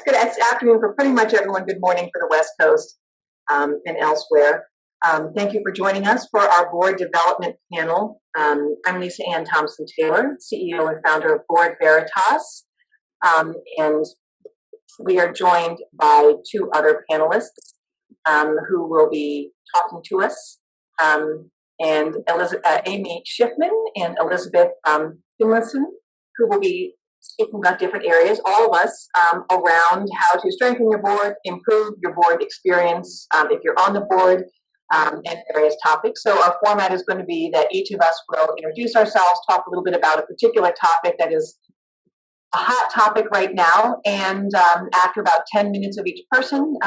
Good afternoon for pretty much everyone. Good morning for the West Coast and elsewhere. Thank you for joining us for our board development panel. I'm Lisa Ann Thompson-Taylor, CEO and founder of Board Veritas, and we are joined by two other panelists who will be talking to us, and Amy Schiffman and Elizabeth Finlayson, who will be speaking about different areas, all of us, around how to strengthen your board, improve your board experience if you're on the board, and various topics. So our format is going to be that each of us will introduce ourselves, talk a little bit about a particular topic that is a hot topic right now, and after about 10 minutes of each person,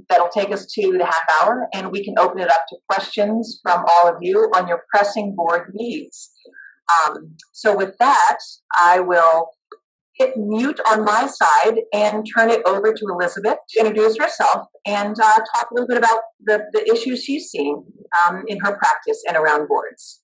that'll take us to the half hour, and we can open it up to questions from all of you on your pressing board needs. So with that, I will hit mute on my side and turn it over to Elizabeth to introduce herself and talk a little bit about the issues she's seeing in her practice and around boards.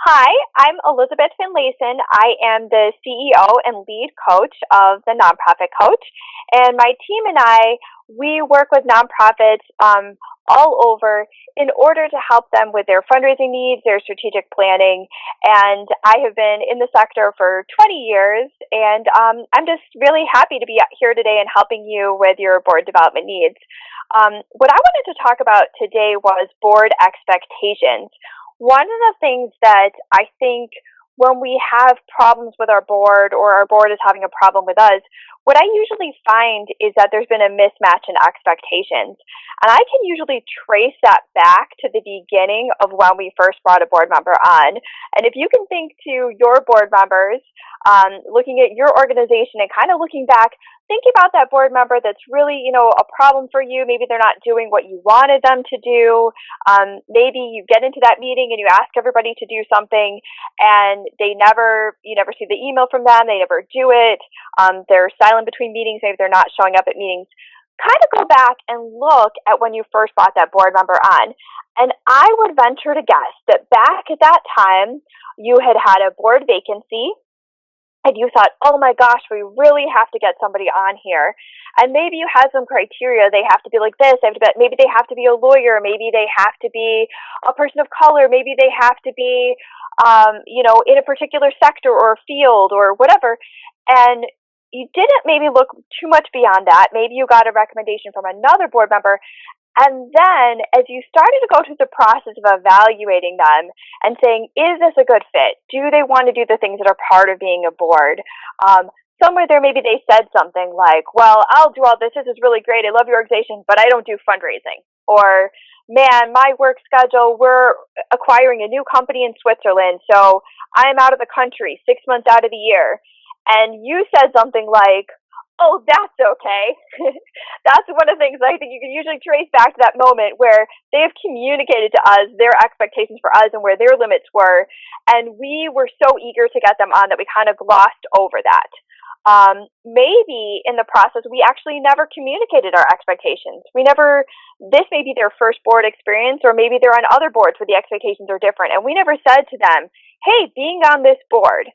Hi, I'm Elizabeth Finlayson. I am the CEO and lead coach of the Nonprofit Coach, and my team and I, we work with nonprofits all over in order to help them with their fundraising needs, their strategic planning, and I have been in the sector for 20 years, and I'm just really happy to be here today and helping you with your board development needs. What I wanted to talk about today was board expectations. One of the things that I think when we have problems with our board or our board is having a problem with us, what I usually find is that there's been a mismatch in expectations. And I can usually trace that back to the beginning of when we first brought a board member on. And if you can think to your board members, looking at your organization and kind of looking back, think about that board member that's really, a problem for you. Maybe they're not doing what you wanted them to do. Maybe you get into that meeting and you ask everybody to do something and you never see the email from them. They never do it. They're silent between meetings. Maybe they're not showing up at meetings. Kind of go back and look at when you first brought that board member on. And I would venture to guess that back at that time, you had a board vacancy. And you thought, oh my gosh, we really have to get somebody on here. And maybe you had some criteria. They have to be like this. Maybe they have to be a lawyer. Maybe they have to be a person of color. Maybe they have to be, in a particular sector or field or whatever. And you didn't maybe look too much beyond that. Maybe you got a recommendation from another board member. And then as you started to go through the process of evaluating them and saying, is this a good fit? Do they want to do the things that are part of being a board? Somewhere there, maybe they said something like, well, I'll do all this. This is really great. I love your organization, but I don't do fundraising. Or, man, my work schedule, we're acquiring a new company in Switzerland, so I'm out of the country 6 months out of the year. And you said something like, oh, that's okay. That's one of the things I think you can usually trace back to that moment where they have communicated to us their expectations for us and where their limits were. And we were so eager to get them on that we kind of glossed over that. Maybe in the process, we actually never communicated our expectations. This may be their first board experience, or maybe they're on other boards where the expectations are different. And we never said to them, hey, being on this board,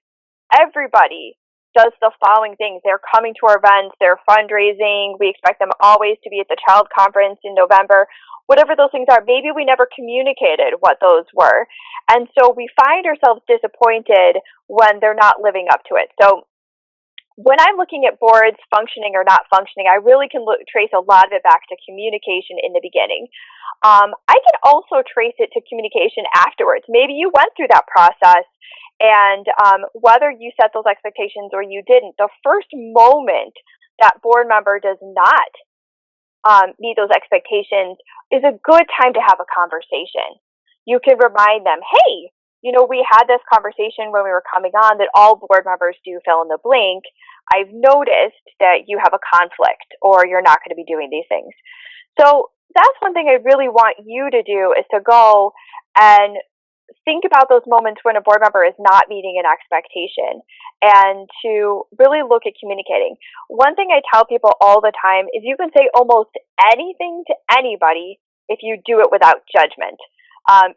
everybody does the following things. They're coming to our events, they're fundraising, we expect them always to be at the child conference in November, whatever those things are. Maybe we never communicated what those were. And so we find ourselves disappointed when they're not living up to it. So when I'm looking at boards functioning or not functioning, I really can trace a lot of it back to communication in the beginning. I can also trace it to communication afterwards. Maybe you went through that process, and whether you set those expectations or you didn't, the first moment that board member does not meet those expectations is a good time to have a conversation. You can remind them, hey, we had this conversation when we were coming on that all board members do fill in the blank. I've noticed that you have a conflict or you're not going to be doing these things. So that's one thing I really want you to do is to go and think about those moments when a board member is not meeting an expectation and to really look at communicating. One thing I tell people all the time is you can say almost anything to anybody if you do it without judgment.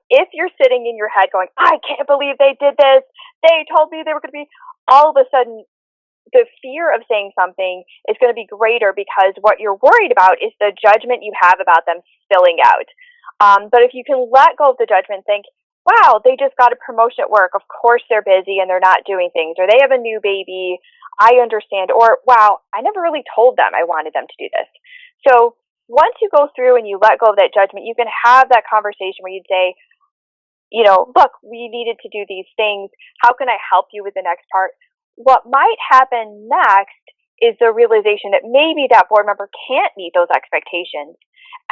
If you're sitting in your head going, I can't believe they did this, they told me they were going to be, all of a sudden, the fear of saying something is going to be greater because what you're worried about is the judgment you have about them spilling out. But if you can let go of the judgment, think, wow, they just got a promotion at work. Of course they're busy and they're not doing things. Or they have a new baby. I understand. Or, wow, I never really told them I wanted them to do this. So once you go through and you let go of that judgment, you can have that conversation where you'd say, look, we needed to do these things. How can I help you with the next part? What might happen next is the realization that maybe that board member can't meet those expectations.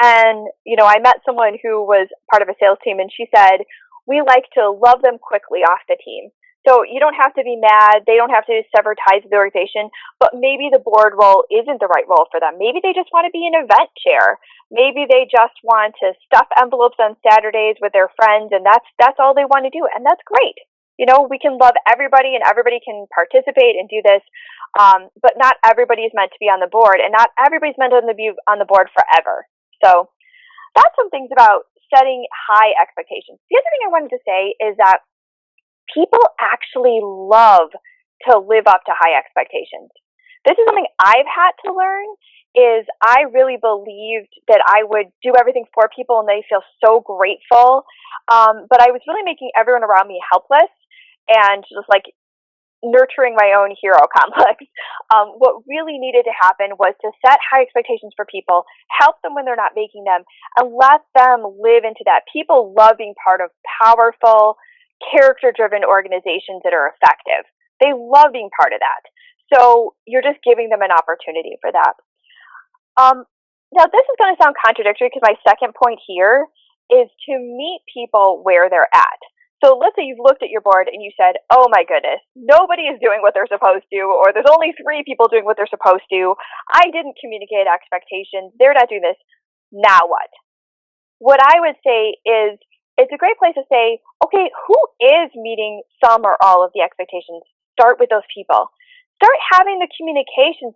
And, I met someone who was part of a sales team, and she said, we like to love them quickly off the team. So you don't have to be mad. They don't have to sever ties with the organization, but maybe the board role isn't the right role for them. Maybe they just want to be an event chair. Maybe they just want to stuff envelopes on Saturdays with their friends, and that's all they want to do. And that's great. We can love everybody and everybody can participate and do this, but not everybody is meant to be on the board, and not everybody's meant to be on the board forever. So that's some things about setting high expectations. The other thing I wanted to say is that people actually love to live up to high expectations. This is something I've had to learn, is I really believed that I would do everything for people and they feel so grateful. But I was really making everyone around me helpless and just like nurturing my own hero complex. What really needed to happen was to set high expectations for people, help them when they're not making them, and let them live into that. People love being part of powerful, character-driven organizations that are effective. They love being part of that. So you're just giving them an opportunity for that. Now, this is going to sound contradictory because my second point here is to meet people where they're at. So let's say you've looked at your board and you said, oh my goodness, nobody is doing what they're supposed to, or there's only 3 people doing what they're supposed to. I didn't communicate expectations. They're not doing this. Now what? What I would say is it's a great place to say, okay, who is meeting some or all of the expectations? Start with those people. Start having the communications,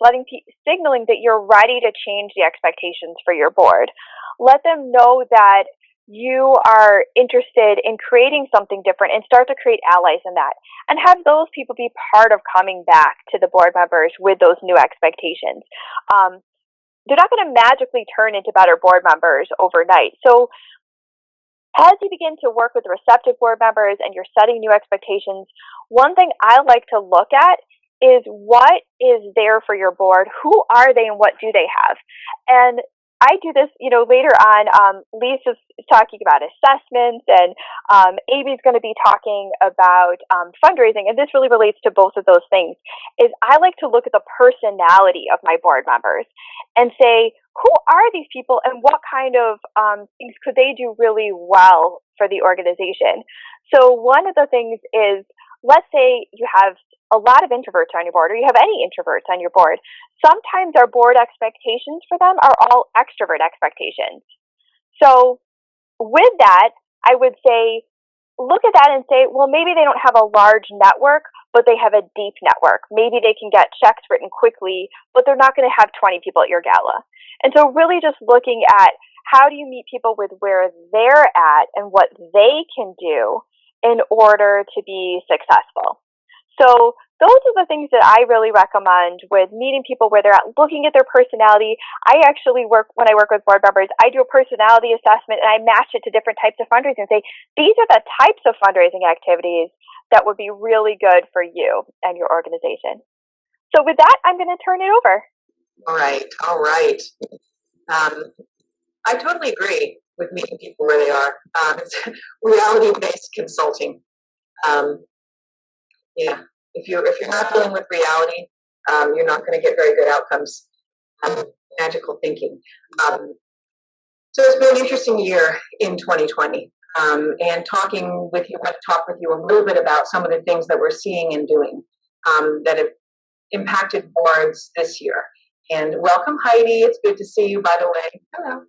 signaling that you're ready to change the expectations for your board. Let them know that you are interested in creating something different, and start to create allies in that. And have those people be part of coming back to the board members with those new expectations. They're not going to magically turn into better board members overnight. So as you begin to work with receptive board members and you're setting new expectations, one thing I like to look at is what is there for your board, who are they, and what do they have? And I do this, later on. Lisa's talking about assessments, and Amy's going to be talking about fundraising, and this really relates to both of those things. Is I like to look at the personality of my board members and say, who are these people, and what kind of things could they do really well for the organization? So one of the things is, let's say you have a lot of introverts on your board, or you have any introverts on your board. Sometimes our board expectations for them are all extrovert expectations. So with that, I would say, look at that and say, well, maybe they don't have a large network, but they have a deep network. Maybe they can get checks written quickly, but they're not going to have 20 people at your gala. And so really just looking at how do you meet people with where they're at and what they can do in order to be successful. So those are the things that I really recommend with meeting people where they're at, looking at their personality. I actually when I work with board members, I do a personality assessment and I match it to different types of fundraising and say, these are the types of fundraising activities that would be really good for you and your organization. So with that, I'm going to turn it over. All right. I totally agree with meeting people where they are. It's reality-based consulting. Yeah, if you're not dealing with reality, you're not going to get very good outcomes. Magical thinking. So it's been an interesting year in 2020, and talking with you, I want to talk with you a little bit about some of the things that we're seeing and doing that have impacted boards this year. And welcome, Heidi. It's good to see you, by the way. Hello.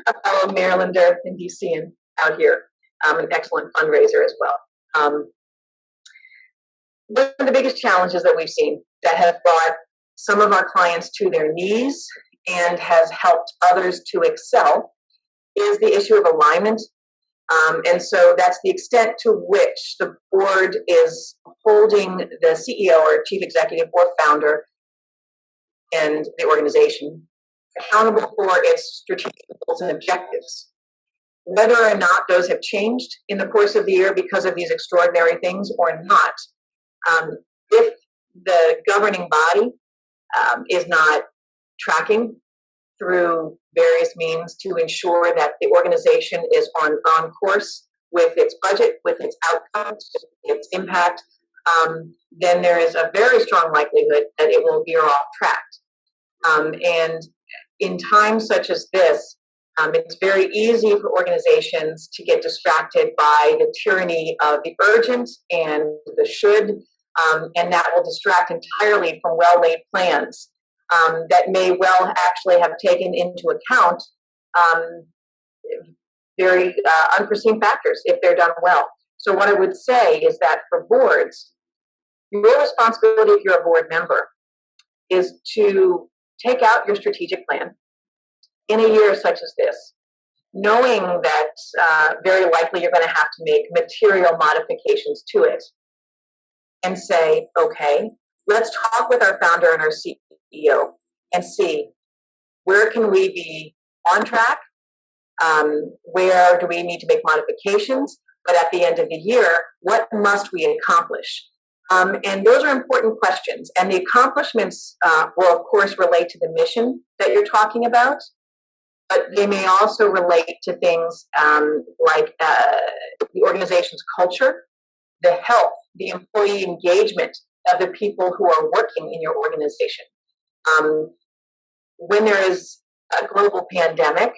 A fellow Marylander in DC and out here, an excellent fundraiser as well. One of the biggest challenges that we've seen that have brought some of our clients to their knees and has helped others to excel is the issue of alignment. And so that's the extent to which the board is holding the CEO or chief executive or founder and the organization accountable for its strategic goals and objectives. Whether or not those have changed in the course of the year because of these extraordinary things or not, if the governing body is not tracking through various means to ensure that the organization is on course with its budget, with its outcomes, its impact, then there is a very strong likelihood that it will veer off track. And in times such as this, it's very easy for organizations to get distracted by the tyranny of the urgent and the should, and that will distract entirely from well-laid plans that may well actually have taken into account very unforeseen factors if they're done well. So what I would say is that for boards, your responsibility if you're a board member is to take out your strategic plan in a year such as this, knowing that very likely you're going to have to make material modifications to it, and say, okay, let's talk with our founder and our CEO and see where can we be on track, where do we need to make modifications, but at the end of the year, what must we accomplish? And those are important questions. And the accomplishments will, of course, relate to the mission that you're talking about, but they may also relate to things like the organization's culture, the health, the employee engagement of the people who are working in your organization. When there is a global pandemic,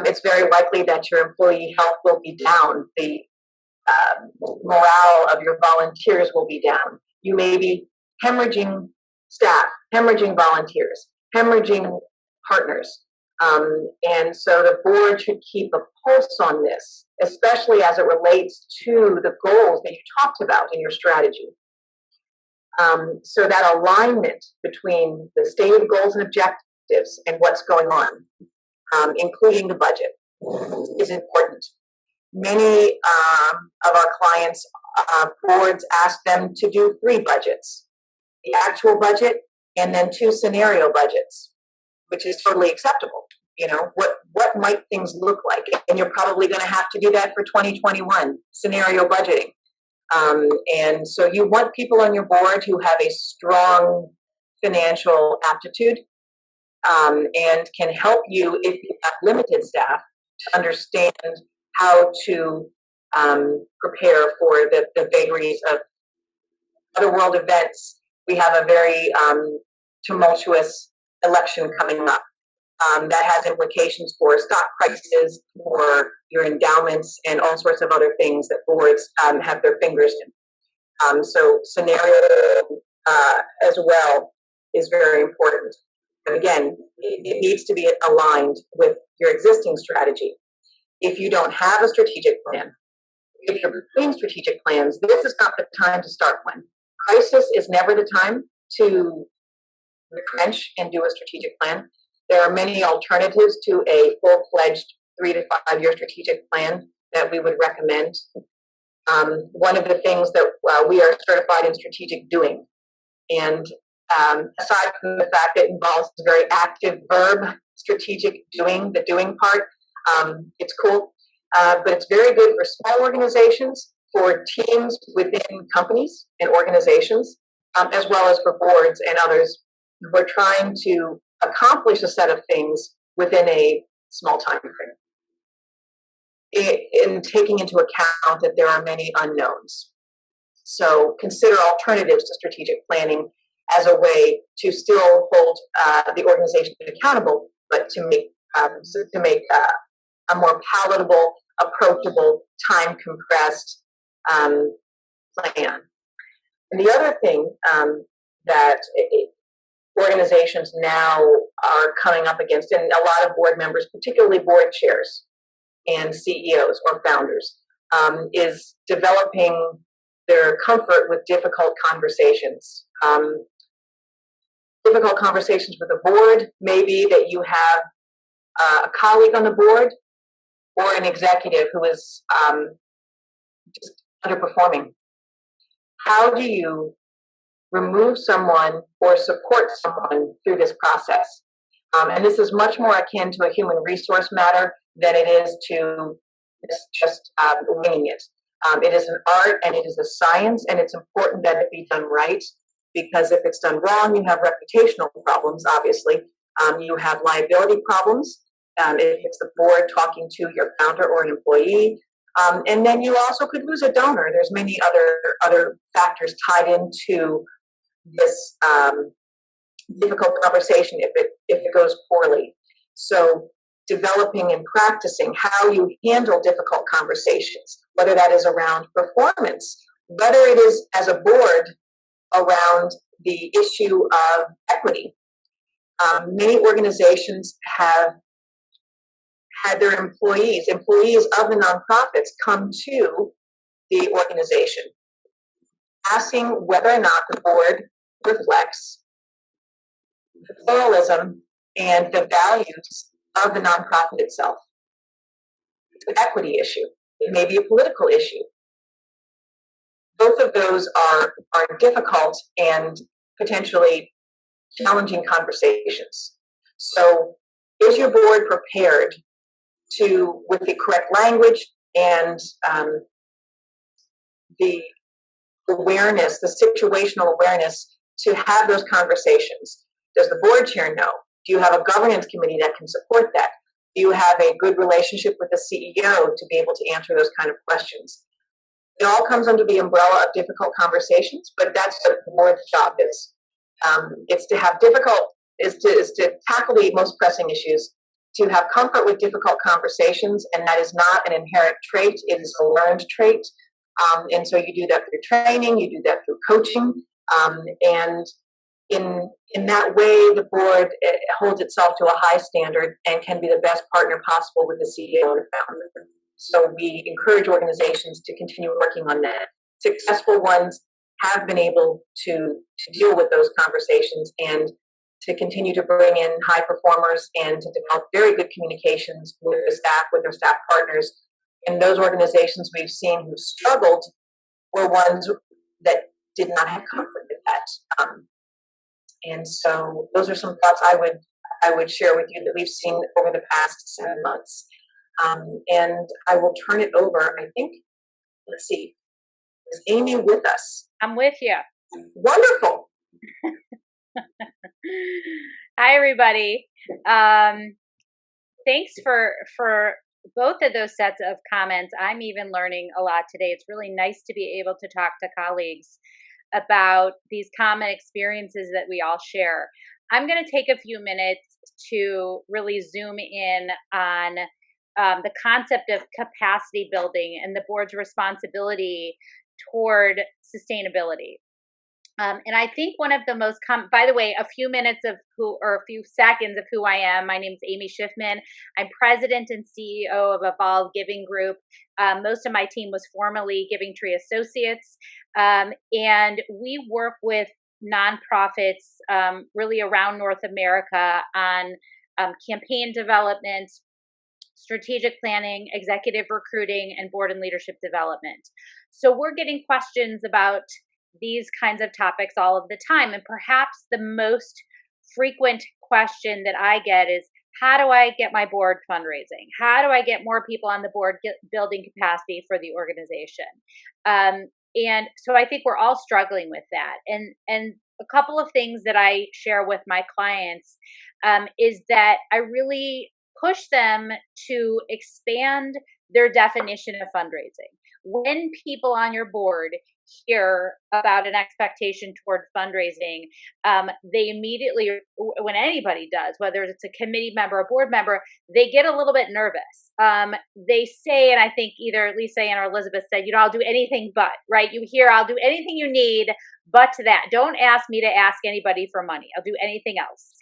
it's very likely that your employee health will be down. The morale of your volunteers will be down. You may be hemorrhaging staff, hemorrhaging volunteers, hemorrhaging partners. And so the board should keep a pulse on this, especially as it relates to the goals that you talked about in your strategy. So that alignment between the stated goals and objectives and what's going on, including the budget, is important. Many of our clients, boards ask them to do 3 budgets, the actual budget and then 2 scenario budgets, which is totally acceptable. You know, what might things look like? And you're probably going to have to do that for 2021, scenario budgeting. And so you want people on your board who have a strong financial aptitude and can help you, if you have limited staff, to understand how to prepare for the vagaries of other world events. We have a very tumultuous election coming up that has implications for stock prices, for your endowments, and all sorts of other things that boards have their fingers in. So scenario as well is very important. But again, it needs to be aligned with your existing strategy. If you don't have a strategic plan, if you're between strategic plans, this is not the time to start one. Crisis is never the time to retrench and do a strategic plan. There are many alternatives to a full-fledged 3 to 5 year strategic plan that we would recommend. One of the things that we are certified in strategic doing, and aside from the fact that it involves a very active verb, strategic doing, the doing part, it's cool, but it's very good for small organizations, for teams within companies and organizations, as well as for boards and others who are trying to accomplish a set of things within a small time frame. In taking into account that there are many unknowns. So consider alternatives to strategic planning as a way to still hold the organization accountable, but to make a more palatable, approachable, time-compressed plan. And the other thing that organizations now are coming up against, and a lot of board members, particularly board chairs and CEOs or founders, is developing their comfort with difficult conversations. Difficult conversations with the board may be that you have a colleague on the board or an executive who is just underperforming? How do you remove someone or support someone through this process? And this is much more akin to a human resource matter than it is to just winging it. It is an art and it is a science, and it's important that it be done right, because if it's done wrong, you have reputational problems, obviously. You have liability problems if it's the board talking to your founder or an employee. And then you also could lose a donor. There's many other factors tied into this difficult conversation if it goes poorly. So developing and practicing how you handle difficult conversations, whether that is around performance, whether it is as a board around the issue of equity. Many organizations have had their employees of the nonprofits, come to the organization asking whether or not the board reflects the pluralism and the values of the nonprofit itself. It's an equity issue. It may be a political issue. Both of those are difficult and potentially challenging conversations. So is your board prepared to, with the correct language and the awareness, the situational awareness, to have those conversations? Does the board chair know? Do you have a governance committee that can support that? Do you have a good relationship with the CEO to be able to answer those kind of questions? It all comes under the umbrella of difficult conversations, but that's what the board's job is. It's to have is to tackle the most pressing issues, to have comfort with difficult conversations, and that is not an inherent trait, it is a learned trait. And so you do that through training, you do that through coaching, and in that way, the board holds itself to a high standard and can be the best partner possible with the CEO and the founder. So we encourage organizations to continue working on that. Successful ones have been able to deal with those conversations and to continue to bring in high performers and to develop very good communications with the staff, with their staff partners. And those organizations we've seen who struggled were ones that did not have comfort with that. And so those are some thoughts I would share with you that we've seen over the past 7 months. And I will turn it over. I think, let's see, is Amy with us? I'm with you. Wonderful. Hi, everybody. Thanks for both of those sets of comments. I'm even learning a lot today. It's really nice to be able to talk to colleagues about these common experiences that we all share. I'm going to take a few minutes to really zoom in on the concept of capacity building and the board's responsibility toward sustainability. And I think one of the most by the way, a few seconds of who I am. My name is Amy Schiffman. I'm president and CEO of Evolve Giving Group. Most of my team was formerly Giving Tree Associates. And we work with nonprofits really around North America on campaign development, strategic planning, executive recruiting, and board and leadership development. So we're getting questions about these kinds of topics all of the time. And perhaps the most frequent question that I get is, how do I get my board fundraising? How do I get more people on the board building capacity for the organization? And so I think we're all struggling with that. And a couple of things that I share with my clients is that I really push them to expand their definition of fundraising. When people on your board hear about an expectation toward fundraising, they immediately, when anybody does, whether it's a committee member or board member, they get a little bit nervous. They say, and I think either Lisa Ann or Elizabeth said, I'll do anything but, right? You hear, I'll do anything you need but that. Don't ask me to ask anybody for money. I'll do anything else.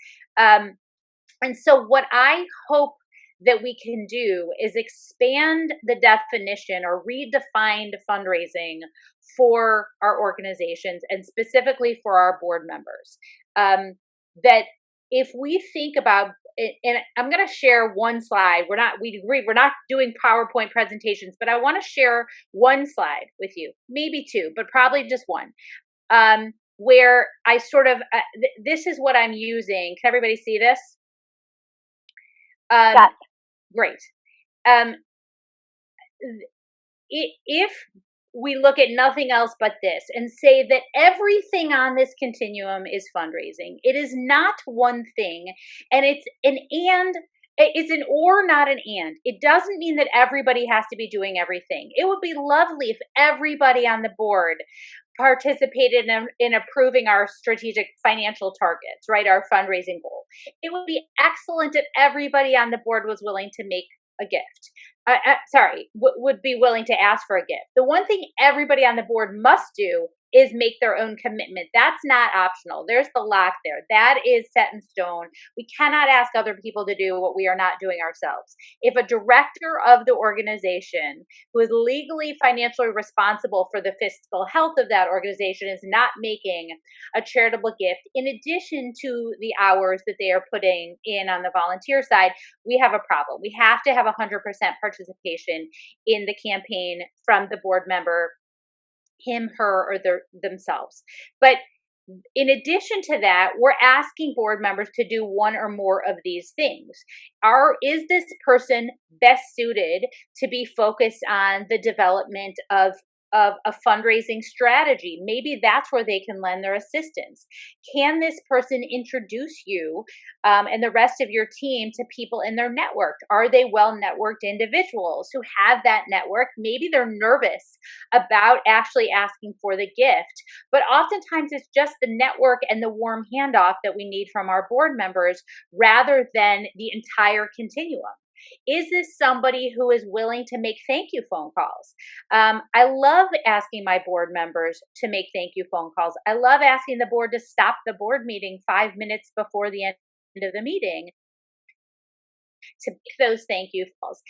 And so what I hope that we can do is expand the definition or redefine fundraising for our organizations and specifically for our board members. That if we think about, and I'm going to share one slide. We agree, we're not doing PowerPoint presentations, but I want to share one slide with you, maybe two, but probably just one, where I sort of, this is what I'm using. Can everybody see this? Yes. Great. If we look at nothing else but this and say that everything on this continuum is fundraising, it is not one thing, and it's an or, not an and. It doesn't mean that everybody has to be doing everything. It would be lovely if everybody on the board participated in approving our strategic financial targets, right? Our fundraising goal. It would be excellent if everybody on the board was willing to make a gift. Would be willing to ask for a gift. The one thing everybody on the board must do is make their own commitment. That's not optional. There's the lock there. That is set in stone. We cannot ask other people to do what we are not doing ourselves. If a director of the organization who is legally financially responsible for the fiscal health of that organization is not making a charitable gift, in addition to the hours that they are putting in on the volunteer side, we have a problem. We have to have 100% participation in the campaign from the board member, him, her, or themselves. But in addition to that, we're asking board members to do one or more of these things. Is this person best suited to be focused on the development of a fundraising strategy? Maybe that's where they can lend their assistance. Can this person introduce you and the rest of your team to people in their network? Are they well-networked individuals who have that network? Maybe they're nervous about actually asking for the gift, but oftentimes it's just the network and the warm handoff that we need from our board members rather than the entire continuum. Is this somebody who is willing to make thank you phone calls? I love asking my board members to make thank you phone calls. I love asking the board to stop the board meeting 5 minutes before the end of the meeting to make those thank you calls.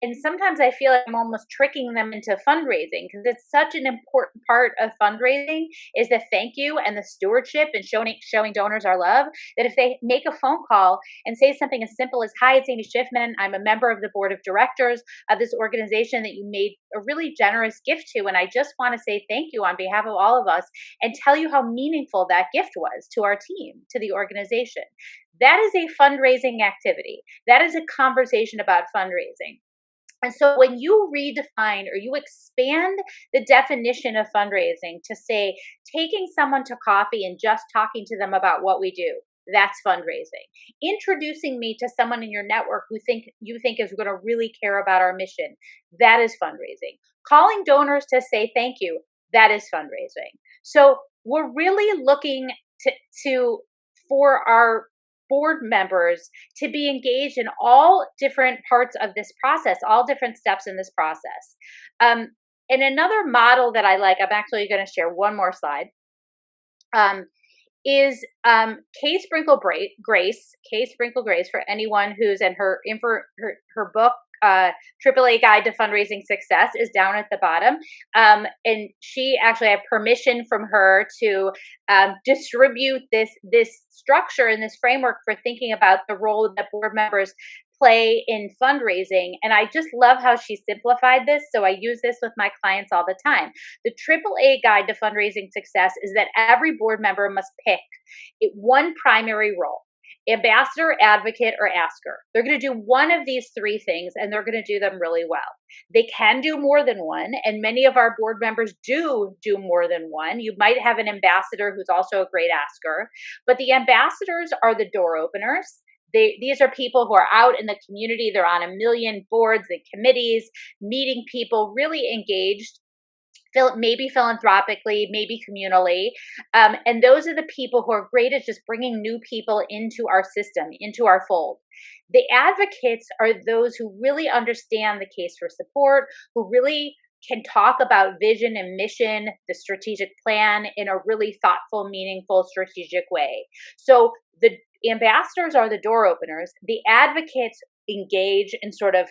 And sometimes I feel like I'm almost tricking them into fundraising because it's such an important part of fundraising is the thank you and the stewardship and showing donors our love, that if they make a phone call and say something as simple as, "Hi, it's Amy Schiffman. I'm a member of the board of directors of this organization that you made a really generous gift to, and I just want to say thank you on behalf of all of us and tell you how meaningful that gift was to our team, to the organization." That is a fundraising activity. That is a conversation about fundraising. And so when you redefine or you expand the definition of fundraising to say taking someone to coffee and just talking to them about what we do, that's fundraising. Introducing me to someone in your network who you think is going to really care about our mission, that is fundraising. Calling donors to say thank you, that is fundraising. So we're really looking for our board members to be engaged in all different parts of this process, all different steps in this process. And another model that I like, I'm actually going to share one more slide, is Kay Sprinkle Grace. Kay Sprinkle Grace, for anyone who's in her book, AAA Guide to Fundraising Success, is down at the bottom. And she actually had permission from her to distribute this structure and this framework for thinking about the role that board members play in fundraising. And I just love how she simplified this. So I use this with my clients all the time. The AAA Guide to Fundraising Success is that every board member must pick one primary role: ambassador, advocate, or asker. They're going to do one of these three things, and they're going to do them really well. They can do more than one, and many of our board members do more than one. You might have an ambassador who's also a great asker, but the ambassadors are the door openers. These are people who are out in the community. They're on a million boards and committees, meeting people, really engaged, maybe philanthropically, maybe communally. And those are the people who are great at just bringing new people into our system, into our fold. The advocates are those who really understand the case for support, who really can talk about vision and mission, the strategic plan in a really thoughtful, meaningful, strategic way. So the ambassadors are the door openers. The advocates engage and sort of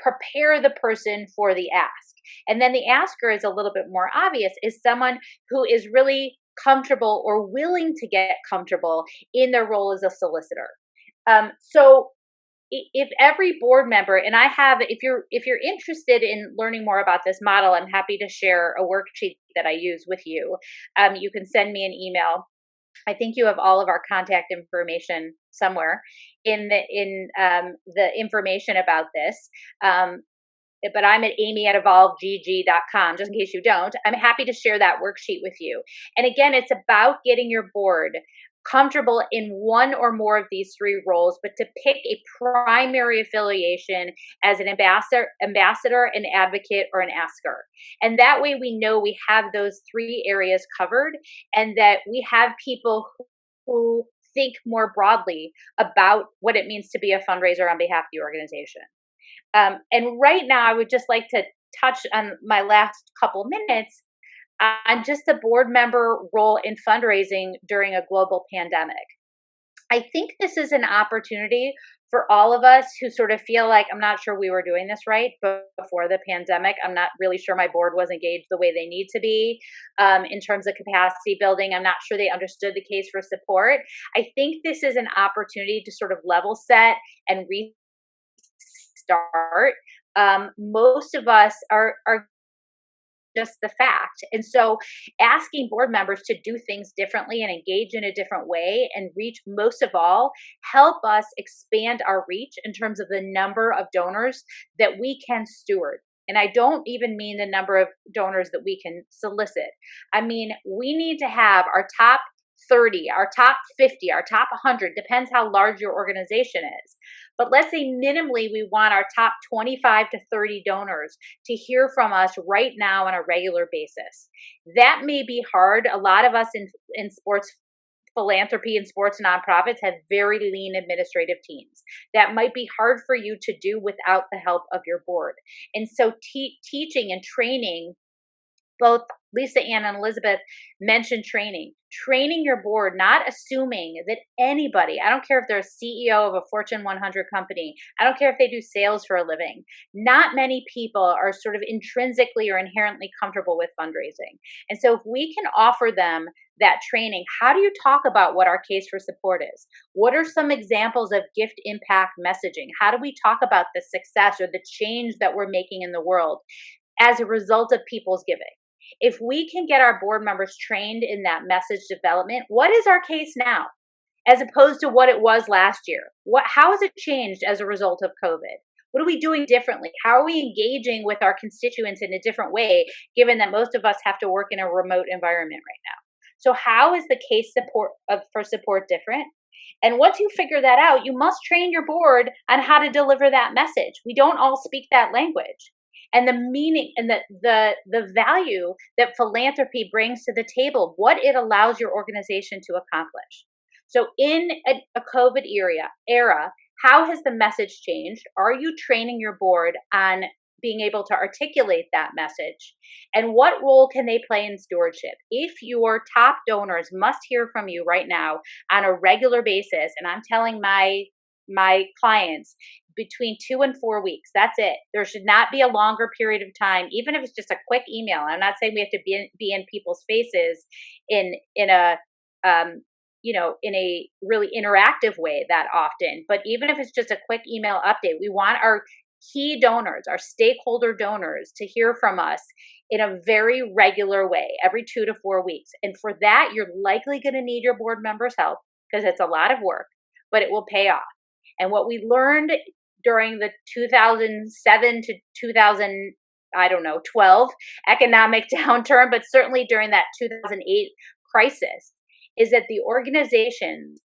prepare the person for the ask. And then the asker is a little bit more obvious, is someone who is really comfortable or willing to get comfortable in their role as a solicitor. So if every board member, and I have, if you're interested in learning more about this model, I'm happy to share a worksheet that I use with you. You can send me an email. I think you have all of our contact information somewhere in the information about this. But I'm at amy@evolvegg.com, just in case you don't. I'm happy to share that worksheet with you. And again, it's about getting your board comfortable in one or more of these three roles, but to pick a primary affiliation as an ambassador, an advocate, or an asker. And that way we know we have those three areas covered, and that we have people who think more broadly about what it means to be a fundraiser on behalf of the organization. And right now, I would just like to touch on my last couple minutes on just the board member role in fundraising during a global pandemic. I think this is an opportunity for all of us who sort of feel like, I'm not sure we were doing this right before the pandemic. I'm not really sure my board was engaged the way they need to be in terms of capacity building. I'm not sure they understood the case for support. I think this is an opportunity to sort of level set and restart. Most of us are just the fact. And so asking board members to do things differently and engage in a different way and reach, most of all, help us expand our reach in terms of the number of donors that we can steward. And I don't even mean the number of donors that we can solicit. I mean, we need to have our top 30, our top 50, our top 100, depends how large your organization is. But let's say minimally we want our top 25 to 30 donors to hear from us right now on a regular basis. That may be hard. A lot of us in sports philanthropy and sports nonprofits have very lean administrative teams. That might be hard for you to do without the help of your board. And so teaching and training, both Lisa Ann and Elizabeth mentioned training your board, not assuming that anybody, I don't care if they're a CEO of a Fortune 100 company, I don't care if they do sales for a living, not many people are sort of intrinsically or inherently comfortable with fundraising. And so if we can offer them that training, how do you talk about what our case for support is? What are some examples of gift impact messaging? How do we talk about the success or the change that we're making in the world as a result of people's giving? If we can get our board members trained in that message development, what is our case now as opposed to what it was last year? How has it changed as a result of COVID? What are we doing differently? How are we engaging with our constituents in a different way, given that most of us have to work in a remote environment right now? So how is the case for support different? And once you figure that out, you must train your board on how to deliver that message. We don't all speak that language. And the meaning and the value that philanthropy brings to the table, what it allows your organization to accomplish. So in a COVID era, how has the message changed? Are you training your board on being able to articulate that message? And what role can they play in stewardship? If your top donors must hear from you right now on a regular basis, and I'm telling my clients, between 2 and 4 weeks. That's it. There should not be a longer period of time, even if it's just a quick email. I'm not saying we have to be in people's faces in a in a really interactive way that often. But even if it's just a quick email update, we want our key donors, our stakeholder donors, to hear from us in a very regular way, every 2 to 4 weeks. And for that, you're likely going to need your board members' help because it's a lot of work, but it will pay off. And what we learned during the 2007 to 2012 economic downturn, but certainly during that 2008 crisis, is that the organizations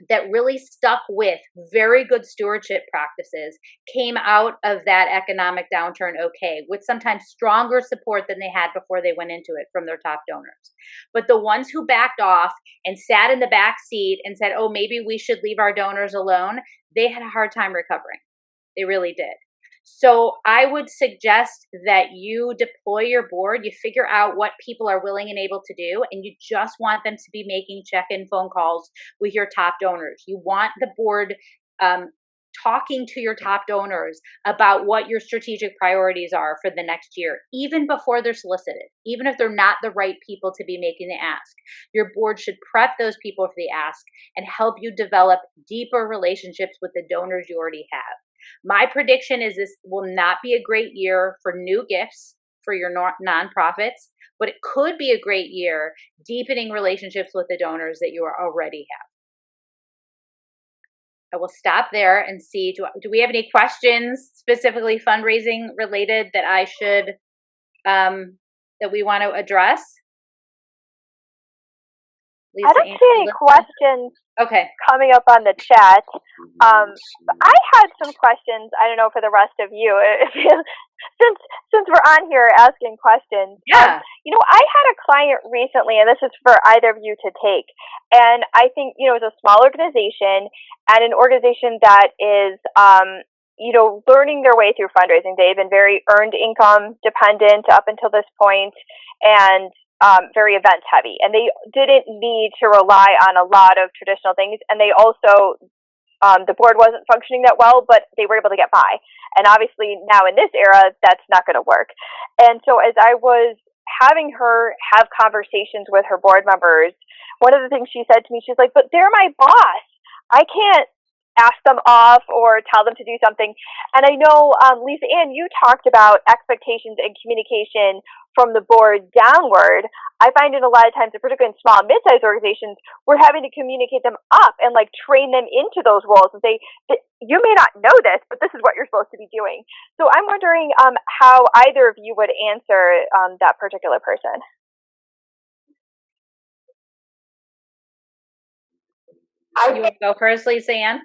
that really stuck with very good stewardship practices came out of that economic downturn okay, with sometimes stronger support than they had before they went into it from their top donors. But the ones who backed off and sat in the back seat and said, oh, maybe we should leave our donors alone, they had a hard time recovering. They really did. So I would suggest that you deploy your board, you figure out what people are willing and able to do, and you just want them to be making check-in phone calls with your top donors. You want the board talking to your top donors about what your strategic priorities are for the next year, even before they're solicited, even if they're not the right people to be making the ask. Your board should prep those people for the ask and help you develop deeper relationships with the donors you already have. My prediction is this will not be a great year for new gifts for your nonprofits, but it could be a great year deepening relationships with the donors that you already have. I will stop there and see, do we have any questions specifically fundraising related that I should, that we want to address? Lisa, I don't see any questions coming up on the chat. I had some questions. I don't know for the rest of you, since we're on here asking questions. Yeah. I had a client recently, and this is for either of you to take. And I think it's a small organization and an organization that is learning their way through fundraising. They've been very earned income dependent up until this point, and very event heavy, and they didn't need to rely on a lot of traditional things. And they also, the board wasn't functioning that well, but they were able to get by. And obviously now in this era, that's not going to work. And so as I was having her have conversations with her board members, one of the things she said to me, she's like, "But they're my boss. I can't ask them off or tell them to do something." And I know, Lisa Ann, you talked about expectations and communication from the board downward. I find it a lot of times, particularly in small and mid-sized organizations, we're having to communicate them up and train them into those roles and say, you may not know this, but this is what you're supposed to be doing. So I'm wondering how either of you would answer that particular person. You want to go first, Lisa Ann?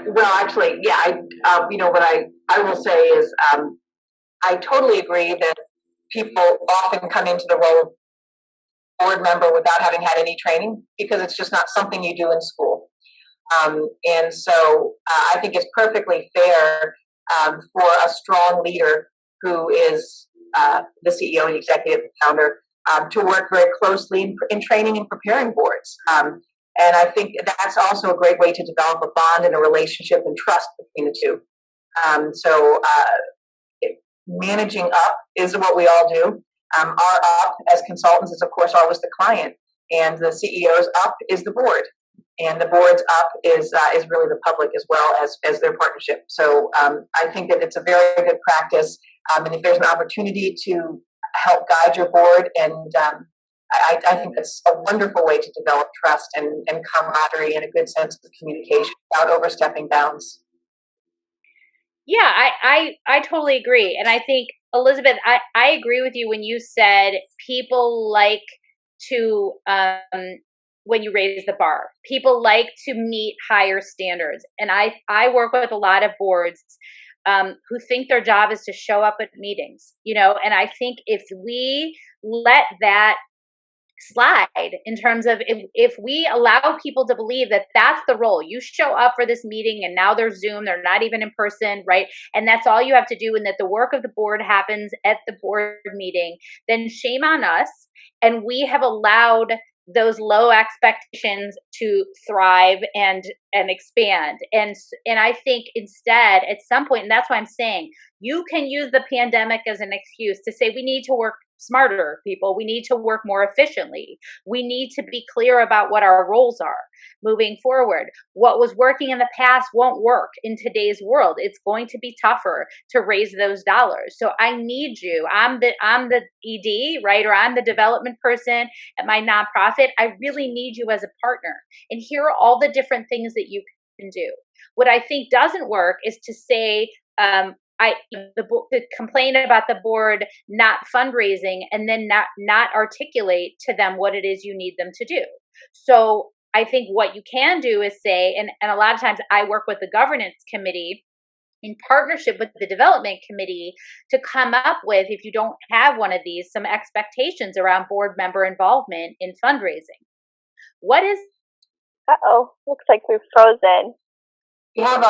Well, actually, yeah. What I will say is, I totally agree that people often come into the role of board member without having had any training, because it's just not something you do in school. And so I think it's perfectly fair for a strong leader who is the CEO and executive founder to work very closely in training and preparing boards. And I think that's also a great way to develop a bond and a relationship and trust between the two. Managing up is what we all do. Our up as consultants is, of course, always the client, and the CEO's up is the board, and the board's up is really the public as well as their partnership. So I think that it's a very good practice, and if there's an opportunity to help guide your board, and I think that's a wonderful way to develop trust and camaraderie and a good sense of communication without overstepping bounds. Yeah, I totally agree. And I think, Elizabeth, I agree with you when you said people like to, when you raise the bar, people like to meet higher standards. And I work with a lot of boards who think their job is to show up at meetings, and I think if we let that slide in terms of if we allow people to believe that that's the role, you show up for this meeting and now they're Zoom, they're not even in person, right? And that's all you have to do, and that the work of the board happens at the board meeting, then shame on us. And we have allowed those low expectations to thrive and expand. And I think instead at some point, and that's why I'm saying you can use the pandemic as an excuse to say we need to work smarter, people. We need to work more efficiently. We need to be clear about what our roles are moving forward. What was working in the past won't work in today's world. It's going to be tougher to raise those dollars. So I need you. I'm the ED, right? Or I'm the development person at my nonprofit. I really need you as a partner. And here are all the different things that you can do. What I think doesn't work is to say, to complain about the board not fundraising and then not articulate to them what it is you need them to do. So I think what you can do is say, and a lot of times I work with the governance committee in partnership with the development committee to come up with, if you don't have one of these, some expectations around board member involvement in fundraising. What is? Looks like we've frozen. We have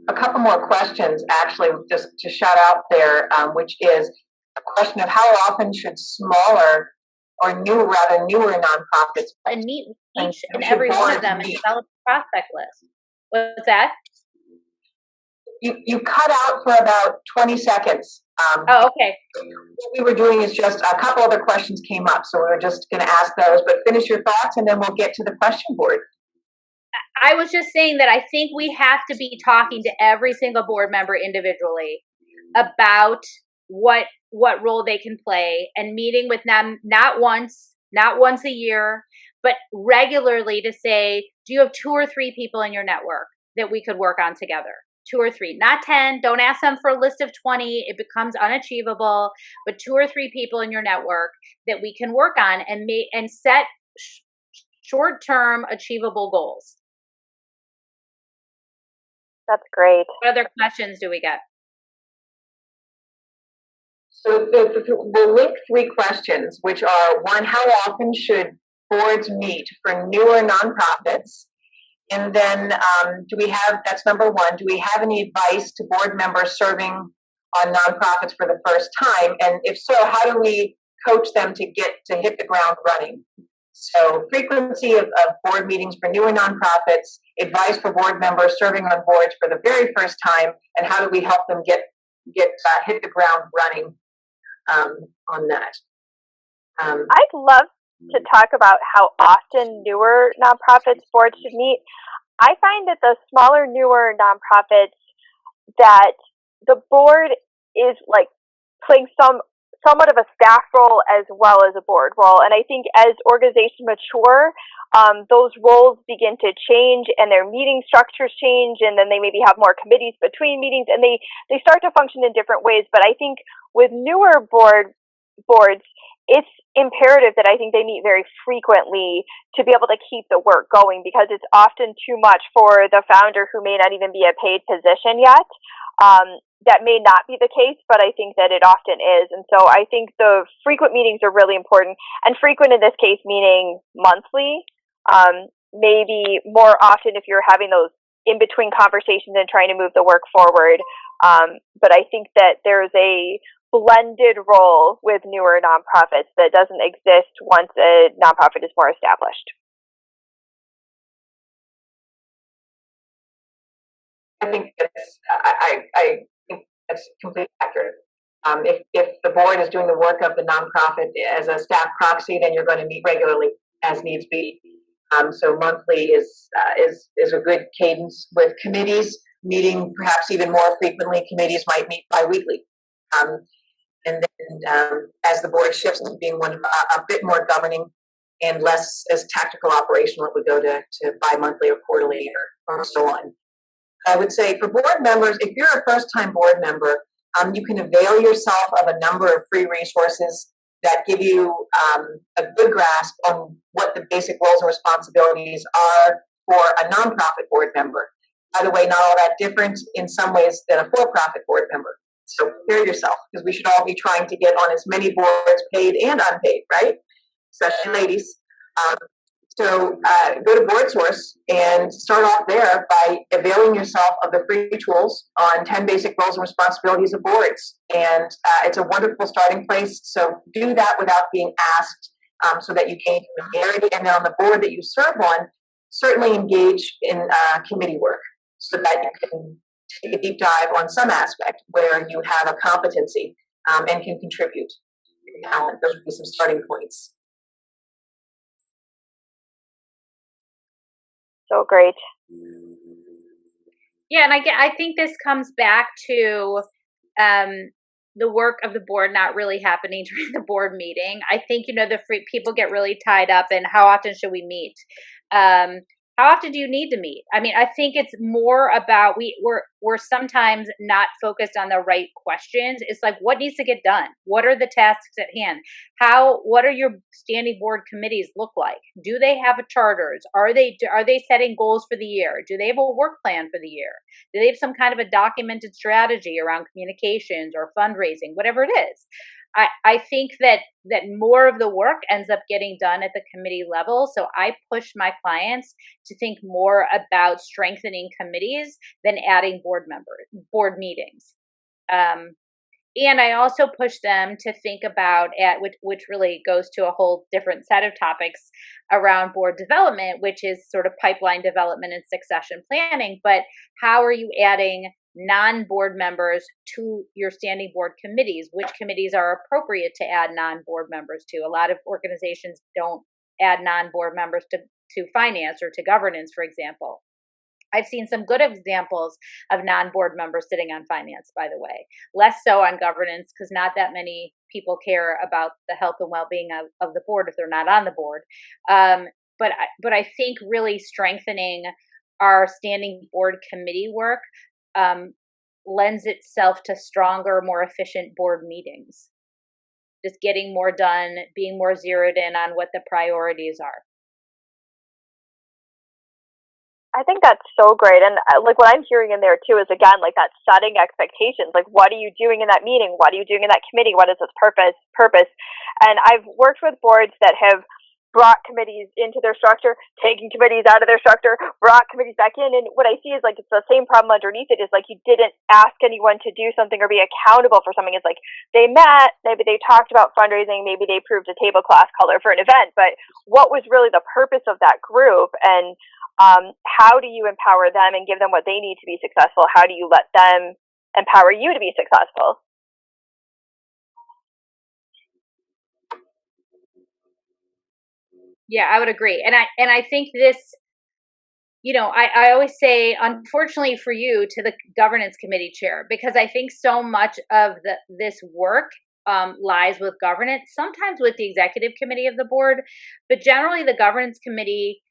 a couple more questions, actually, just to shout out there, which is a question of how often should smaller or newer nonprofits and meet each and every one of them and develop a prospect list. What's that? You cut out for about 20 seconds. Oh, okay. What we were doing is just a couple other questions came up, so we were just going to ask those, but finish your thoughts and then we'll get to the question board. I was just saying that I think we have to be talking to every single board member individually about what role they can play, and meeting with them not once a year, but regularly, to say, do you have 2 or 3 people in your network that we could work on together? 2 or 3, not 10. Don't ask them for a list of 20. It becomes unachievable. But 2 or 3 people in your network that we can work on and set short-term achievable goals. That's great. What other questions do we get? So we'll link 3 questions, which are: 1, how often should boards meet for newer nonprofits? And then that's number 1, do we have any advice to board members serving on nonprofits for the first time? And if so, how do we coach them to hit the ground running? So frequency of board meetings for newer nonprofits, advice for board members serving on boards for the very first time, and how do we help them hit the ground running on that? I'd love to talk about how often newer nonprofits boards should meet. I find that the smaller, newer nonprofits, that the board is like playing somewhat of a staff role as well as a board role. And I think as organizations mature, those roles begin to change and their meeting structures change, and then they maybe have more committees between meetings, and they start to function in different ways. But I think with newer boards, it's imperative that I think they meet very frequently to be able to keep the work going, because it's often too much for the founder, who may not even be a paid position yet. That may not be the case, but I think that it often is. And so I think the frequent meetings are really important, and frequent in this case meaning monthly, maybe more often if you're having those in-between conversations and trying to move the work forward. But I think that there's a blended role with newer nonprofits that doesn't exist once a nonprofit is more established. I think that's completely accurate. If the board is doing the work of the nonprofit as a staff proxy, then you're going to meet regularly as needs be. So monthly is a good cadence, with committees meeting perhaps even more frequently. Committees might meet bi-weekly. And then as the board shifts to being a bit more governing and less as tactical operational, it would go to bi-monthly or quarterly or so on. I would say for board members, if you're a first-time board member, you can avail yourself of a number of free resources that give you a good grasp on what the basic roles and responsibilities are for a nonprofit board member. By the way, not all that different in some ways than a for-profit board member. So prepare yourself, because we should all be trying to get on as many boards, paid and unpaid, right? Especially ladies. So go to BoardSource and start off there by availing yourself of the free tools on 10 basic roles and responsibilities of boards. And it's a wonderful starting place. So do that without being asked, so that you gain familiarity. And then on the board that you serve on, certainly engage in committee work, so that you can take a deep dive on some aspect where you have a competency and can contribute. Those would be some starting points. So great. Yeah, and I think this comes back to the work of the board not really happening during the board meeting. I think, the people get really tied up in how often should we meet. How often do you need to meet? I mean, I think it's more about we're sometimes not focused on the right questions. It's like, what needs to get done? What are the tasks at hand? What are your standing board committees look like? Do they have charters? Are they setting goals for the year? Do they have a work plan for the year? Do they have some kind of a documented strategy around communications or fundraising, whatever it is? I think that more of the work ends up getting done at the committee level. So I push my clients to think more about strengthening committees than adding board meetings. And I also push them to think about which really goes to a whole different set of topics around board development, which is sort of pipeline development and succession planning. But how are you adding non-board members to your standing board committees? Which committees are appropriate to add non-board members to? A lot of organizations don't add non-board members to finance or to governance, for example. I've seen some good examples of non-board members sitting on finance, by the way. Less so on governance, because not that many people care about the health and well-being of the board if they're not on the board. But I think really strengthening our standing board committee work lends itself to stronger, more efficient board meetings. Just getting more done, being more zeroed in on what the priorities are. I think that's so great. And like what I'm hearing in there too is, again, like that setting expectations. Like, what are you doing in that meeting? What are you doing in that committee? What is its purpose? And I've worked with boards that have brought committees into their structure, taking committees out of their structure, brought committees back in. And what I see is like it's the same problem underneath it, is like you didn't ask anyone to do something or be accountable for something. It's like they met, maybe they talked about fundraising, maybe they approved a tablecloth color for an event, but what was really the purpose of that group? And how do you empower them and give them what they need to be successful? How do you let them empower you to be successful? Yeah, I would agree. And I think this, I always say, unfortunately for you, to the governance committee chair, because I think so much of this work lies with governance, sometimes with the executive committee of the board, but generally the governance committee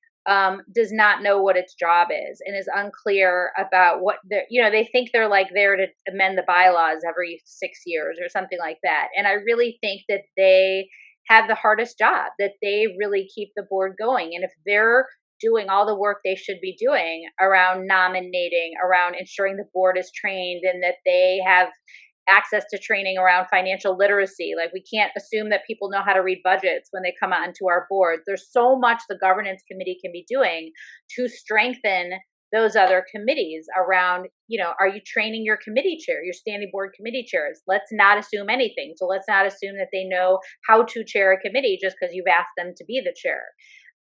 does not know what its job is and is unclear about what they think they're like there to amend the bylaws every 6 years or something like that. And I really think that they have the hardest job, that they really keep the board going. And if they're doing all the work they should be doing around nominating, around ensuring the board is trained and that they have access to training around financial literacy. Like, we can't assume that people know how to read budgets when they come onto our board. There's so much the governance committee can be doing to strengthen those other committees around, are you training your committee chair, your standing board committee chairs? Let's not assume anything. So let's not assume that they know how to chair a committee just because you've asked them to be the chair.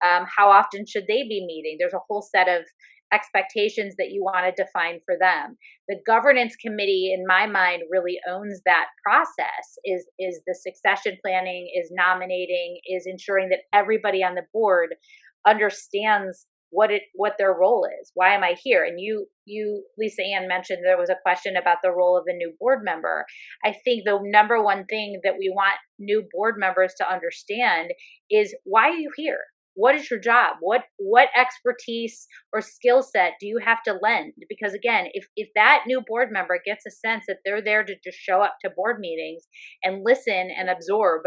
How often should they be meeting? There's a whole set of expectations that you want to define for them. The governance committee, in my mind, really owns that process, is the succession planning, is nominating, is ensuring that everybody on the board understands what their role is. Why am I here? And you, Lisa Ann, mentioned there was a question about the role of the new board member. I think the number one thing that we want new board members to understand is, why are you here? What is your job? What expertise or skill set do you have to lend? Because again, if that new board member gets a sense that they're there to just show up to board meetings and listen and absorb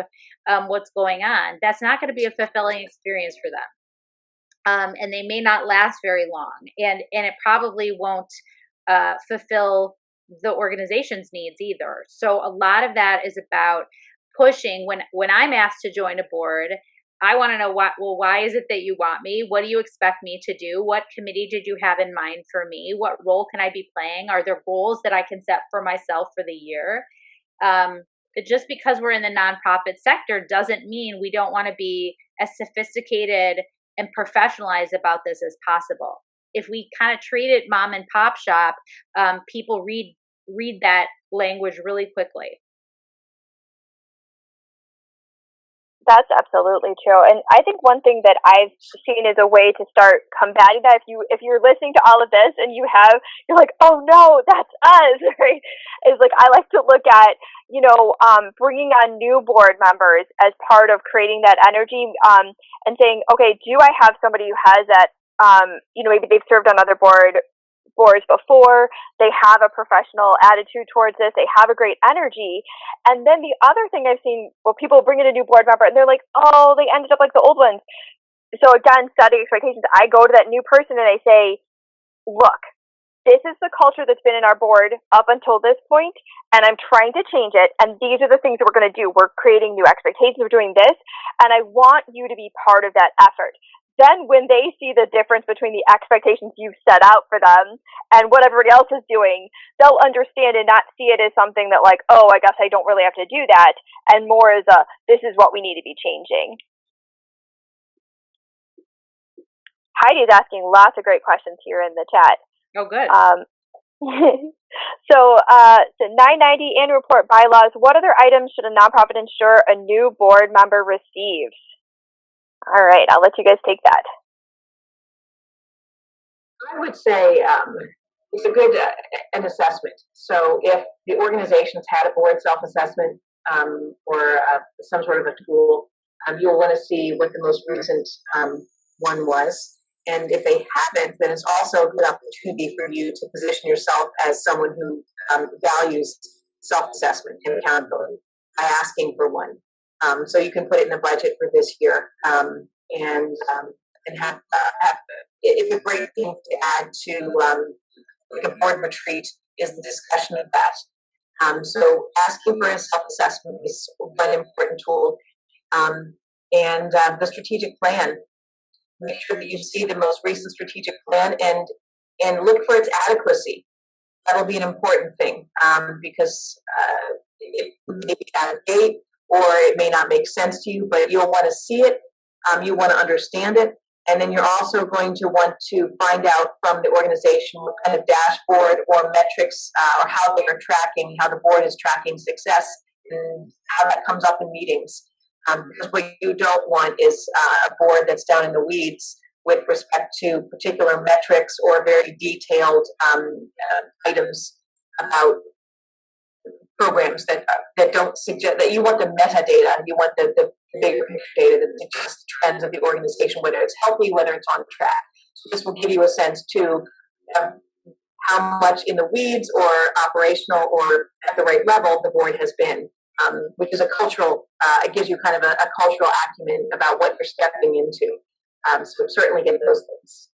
what's going on, that's not going to be a fulfilling experience for them. And they may not last very long. And it probably won't fulfill the organization's needs either. So a lot of that is about pushing. When I'm asked to join a board, I want to know why is it that you want me? What do you expect me to do? What committee did you have in mind for me? What role can I be playing? Are there goals that I can set for myself for the year? But just because we're in the nonprofit sector doesn't mean we don't want to be as sophisticated and professionalized about this as possible. If we kind of treat it mom and pop shop, people read that language really quickly. That's absolutely true. And I think one thing that I've seen is a way to start combating that, if you're listening to all of this and you're like, oh no, that's us, right? Is like, I like to look at, bringing on new board members as part of creating that energy, and saying, okay, do I have somebody who has that, maybe they've served on other boards before, they have a professional attitude towards this, they have a great energy. And then the other thing I've seen, people bring in a new board member and they're like, oh, they ended up like the old ones. So again, setting expectations, I go to that new person and I say, look, this is the culture that's been in our board up until this point, and I'm trying to change it, and these are the things that we're going to do. We're creating new expectations, we're doing this, and I want you to be part of that effort. then when they see the difference between the expectations you've set out for them and what everybody else is doing, they'll understand and not see it as something that like, oh, I guess I don't really have to do that, and more as a, this is what we need to be changing. Heidi's asking lots of great questions here in the chat. Oh, good. So 990 annual report bylaws. What other items should a nonprofit ensure a new board member receives? All right, I'll let you guys take that. I would say it's a good an assessment. So if the organization's had a board self-assessment or some sort of a tool, you'll want to see what the most recent one was. And if they haven't, then it's also a good opportunity for you to position yourself as someone who values self-assessment and accountability by asking for one. So you can put it in the budget for this year, and have it's a great thing to add to like a board retreat is the discussion of that. So asking for a self-assessment is one important tool, and the strategic plan. Make sure that you see the most recent strategic plan and look for its adequacy. That'll be an important thing because it may be out of date or it may not make sense to you, but you'll want to see it, you want to understand it, and then you're also going to want to find out from the organization what kind of dashboard or metrics or how they are tracking, how the board is tracking success, and how that comes up in meetings. Because what you don't want is a board that's down in the weeds with respect to particular metrics or very detailed items about programs that don't suggest that you want the metadata, you want the bigger picture data that suggests trends of the organization, whether it's healthy, whether it's on track. So this will give you a sense too of how much in the weeds or operational or at the right level the board has been. Which is a cultural, it gives you kind of a cultural acumen about what you're stepping into. So certainly get those things.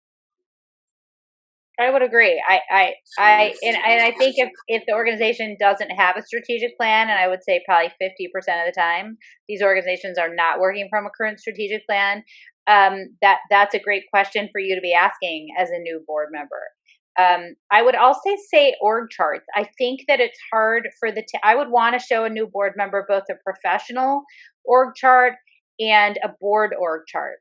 I would agree. I think if the organization doesn't have a strategic plan, and I would say probably 50% of the time, these organizations are not working from a current strategic plan. That's a great question for you to be asking as a new board member. I would also say org charts. I think that it's hard for I would want to show a new board member both a professional org chart and a board org chart.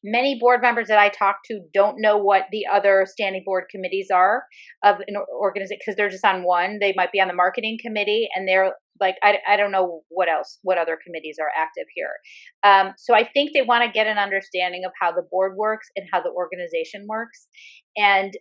Many board members that I talk to don't know what the other standing board committees are of an organization because they're just on one. They might be on the marketing committee and they're like, I don't know what other committees are active here. So I think they want to get an understanding of how the board works and how the organization works. And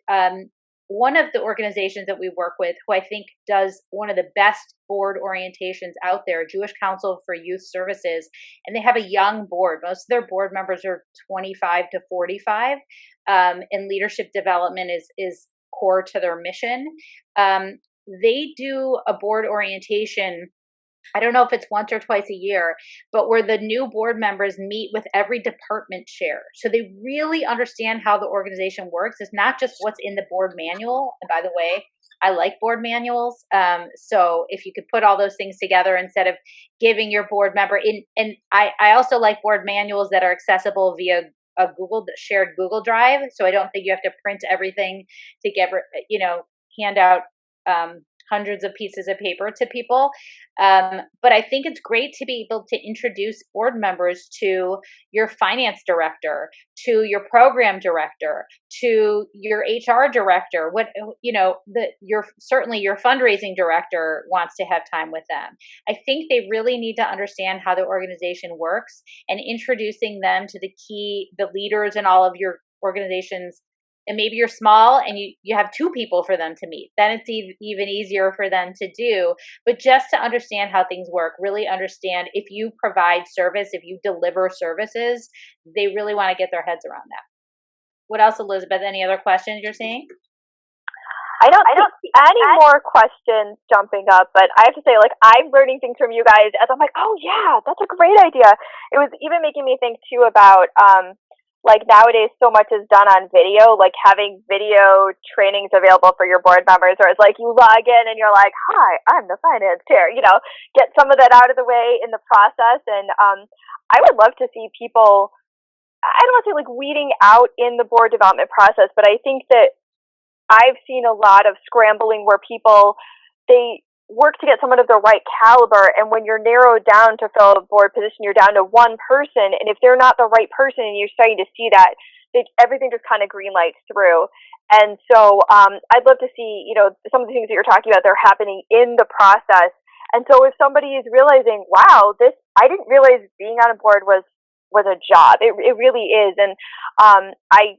one of the organizations that we work with, who I think does one of the best board orientations out there, Jewish Council for Youth Services, and they have a young board. Most of their board members are 25 to 45, and leadership development is core to their mission. They do a board orientation, I don't know if it's once or twice a year, but where the new board members meet with every department chair. So they really understand how the organization works. It's not just what's in the board manual. And by the way, I like board manuals. So if you could put all those things together instead of giving your board member and I also like board manuals that are accessible via a shared Google Drive. So I don't think you have to print everything to hand out hundreds of pieces of paper to people. But I think it's great to be able to introduce board members to your finance director, to your program director, to your HR director. Certainly your fundraising director wants to have time with them. I think they really need to understand how the organization works, and introducing them to the leaders in all of your organizations. And maybe you're small and you have two people for them to meet. Then it's even easier for them to do. But just to understand how things work, really understand if you provide service, if you deliver services, they really want to get their heads around that. What else, Elizabeth? Any other questions you're seeing? I don't see any more questions jumping up, but I have to say, I'm learning things from you guys as I'm like, oh yeah, that's a great idea. It was even making me think too about, nowadays so much is done on video, having video trainings available for your board members, or it's you log in and you're like, hi, I'm the finance chair, get some of that out of the way in the process. And I would love to see people I don't want to say like weeding out in the board development process, but I think that I've seen a lot of scrambling where people, they work to get someone of the right caliber, and when you're narrowed down to fill a board position, you're down to one person, and if they're not the right person and you're starting to see that, everything just kind of green lights through. And so I'd love to see, some of the things that you're talking about, they're happening in the process. And so if somebody is realizing, wow, I didn't realize being on a board was a job. It really is. And I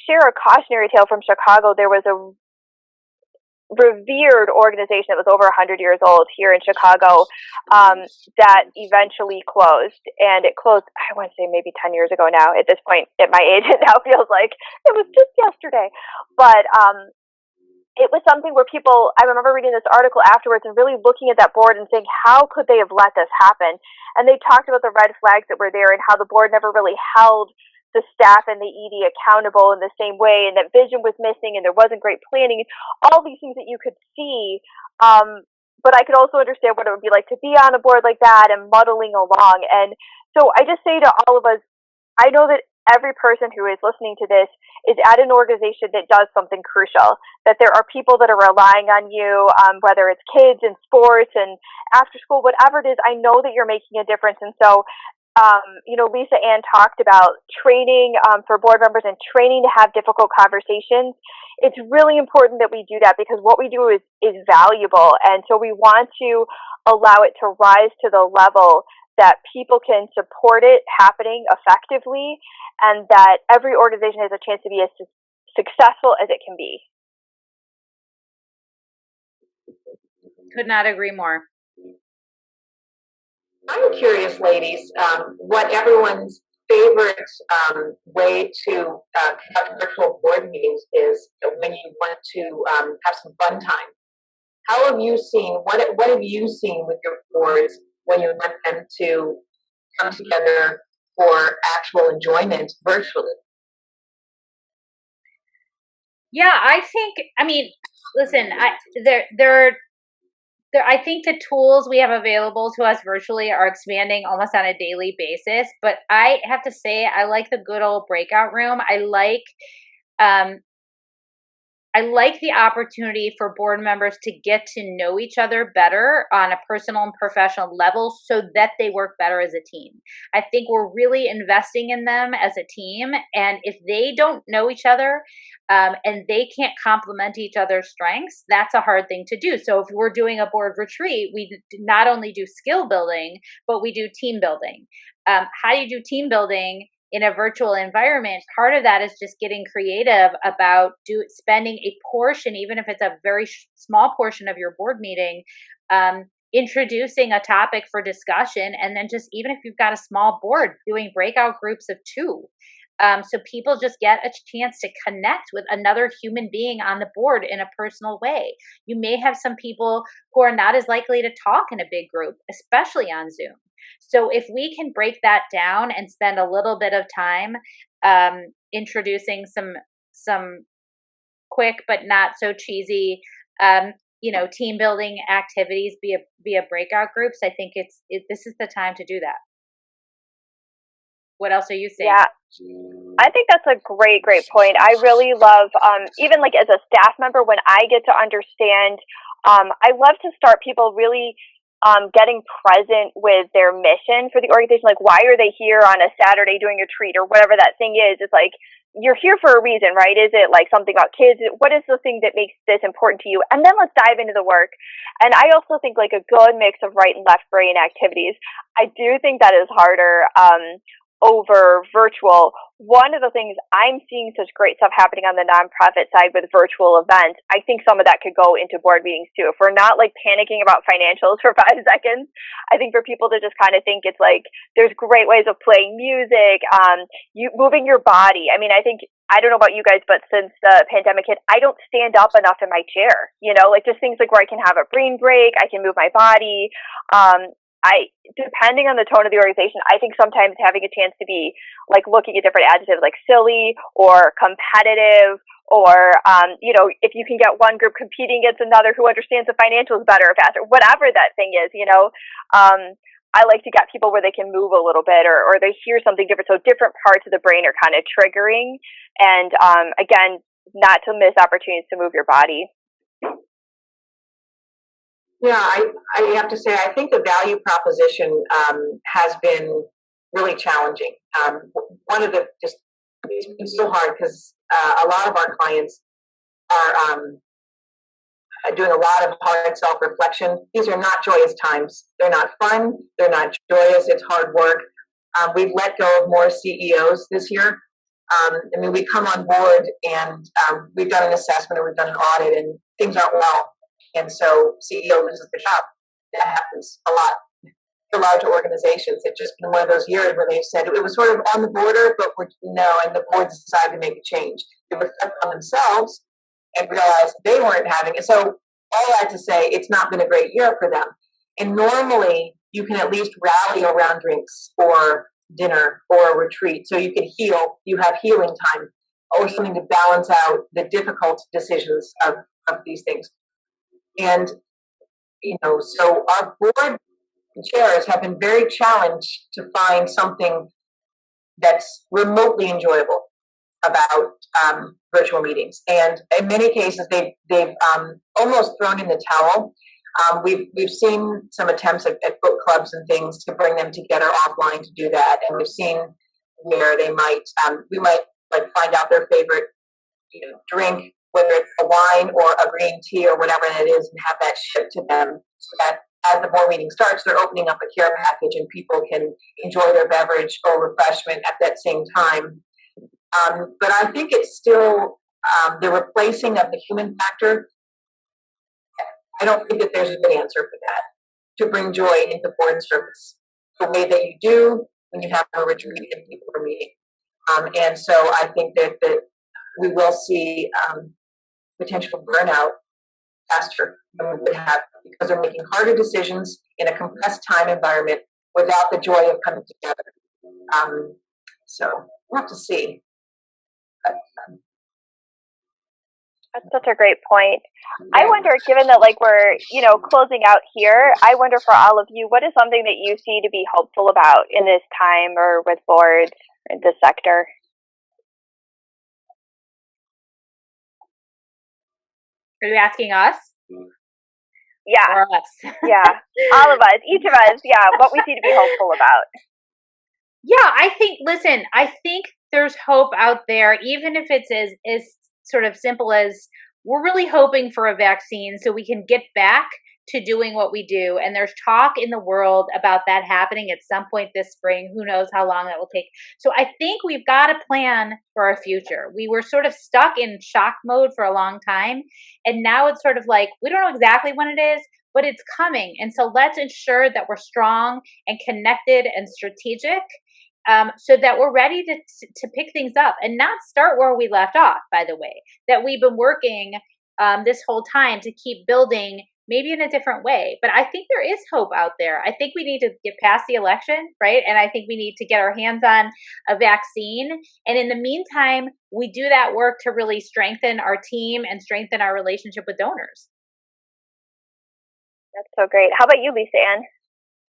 share a cautionary tale from Chicago. There was a revered organization that was over 100 years old here in Chicago that eventually closed. And it closed, I want to say maybe 10 years ago now. At this point, at my age, it now feels like it was just yesterday. But it was something where people, I remember reading this article afterwards and really looking at that board and saying, how could they have let this happen? And they talked about the red flags that were there and how the board never really held the staff and the ED accountable in the same way, and that vision was missing and there wasn't great planning, all these things that you could see. But I could also understand what it would be like to be on a board like that and muddling along. And so I just say to all of us, I know that every person who is listening to this is at an organization that does something crucial, that there are people that are relying on you, whether it's kids and sports and after school, whatever it is. I know that you're making a difference. And so Lisa Ann talked about training for board members and training to have difficult conversations. It's really important that we do that because what we do is valuable. And so we want to allow it to rise to the level that people can support it happening effectively and that every organization has a chance to be as successful as it can be. Could not agree more. I'm curious, ladies, what everyone's favorite way to conduct virtual board meetings is when you want to have some fun time. How have you seen, what have you seen with your boards when you want them to come together for actual enjoyment virtually? Yeah, listen, I think the tools we have available to us virtually are expanding almost on a daily basis. But I have to say, I like the good old breakout room. I like the opportunity for board members to get to know each other better on a personal and professional level so that they work better as a team. I think we're really investing in them as a team. And if they don't know each other and they can't complement each other's strengths, that's a hard thing to do. So if we're doing a board retreat, we not only do skill building, but we do team building. How do you do team building in a virtual environment? Part of that is just getting creative about spending a portion, even if it's a very small portion of your board meeting, introducing a topic for discussion. And then just, even if you've got a small board, doing breakout groups of 2. So people just get a chance to connect with another human being on the board in a personal way. You may have some people who are not as likely to talk in a big group, especially on Zoom. So if we can break that down and spend a little bit of time introducing some quick but not so cheesy, team building activities via breakout groups, I think this is the time to do that. What else are you saying? Yeah, I think that's a great point. I really love, even like as a staff member, when I get to understand, I love to start people really getting present with their mission for the organization. Like, why are they here on a Saturday doing a treat or whatever that thing is? It's like, you're here for a reason, right? Is it like something about kids? What is the thing that makes this important to you? And then let's dive into the work. And I also think like a good mix of right and left brain activities. I do think that is harder over virtual. One of the things I'm seeing such great stuff happening on the nonprofit side with virtual events, I think some of that could go into board meetings too. If we're not like panicking about financials for 5 seconds, I think for people to just kind of think it's like, there's great ways of playing music, you moving your body. I mean, I don't know about you guys, but since the pandemic hit, I don't stand up enough in my chair, like just things like where I can have a brain break, I can move my body. Depending on the tone of the organization, I think sometimes having a chance to be like looking at different adjectives like silly or competitive, or if you can get one group competing against another who understands the financials better or faster, whatever that thing is, I like to get people where they can move a little bit, or they hear something different. So different parts of the brain are kind of triggering. And again, not to miss opportunities to move your body. Yeah, I have to say, I think the value proposition has been really challenging. One of the just, it's been so hard because a lot of our clients are doing a lot of hard self-reflection. These are not joyous times. They're not fun. They're not joyous. It's hard work. We've let go of more CEOs this year. I mean, we come on board and we've done an assessment or we've done an audit and things aren't well. And so CEO loses the job. That happens a lot for large organizations. It's just been one of those years where they've said it was sort of on the border, but and the boards decided to make a change. They reflect on themselves and realized they weren't having it. So all that to say, it's not been a great year for them. And normally you can at least rally around drinks or dinner or a retreat so you can heal. You have healing time or something to balance out the difficult decisions of these things. And, so our board chairs have been very challenged to find something that's remotely enjoyable about virtual meetings. And in many cases, they've almost thrown in the towel. We've seen some attempts at book clubs and things to bring them together offline to do that. And we've seen where they we might like find out their favorite, drink, whether it's a wine or a green tea or whatever it is, and have that shipped to them so that as the board meeting starts, they're opening up a care package and people can enjoy their beverage or refreshment at that same time. But I think it's still the replacing of the human factor. I don't think that there's a good answer for that, to bring joy into board service the way that you do when you have a retreat and people are meeting. And so I think that we will see potential burnout faster than we would have because they're making harder decisions in a compressed time environment without the joy of coming together. So we'll have to see. That's such a great point. I wonder, given that we're, closing out here, I wonder for all of you, what is something that you see to be hopeful about in this time or with boards in this sector? Are you asking us? Yeah. Or us? Yeah. All of us, each of us. Yeah. What we see to be hopeful about. Yeah, I think there's hope out there, even if it's as sort of simple as we're really hoping for a vaccine so we can get back to doing what we do. And there's talk in the world about that happening at some point this spring. Who knows how long that will take. So I think we've got a plan for our future. We were sort of stuck in shock mode for a long time. And now it's sort of like, we don't know exactly when it is, but it's coming. And so let's ensure that we're strong and connected and strategic. So that we're ready to pick things up and not start where we left off, by the way, that we've been working this whole time to keep building maybe in a different way. But I think there is hope out there. I think we need to get past the election, right? And I think we need to get our hands on a vaccine. And in the meantime, we do that work to really strengthen our team and strengthen our relationship with donors. That's so great. How about you, Lisa Ann?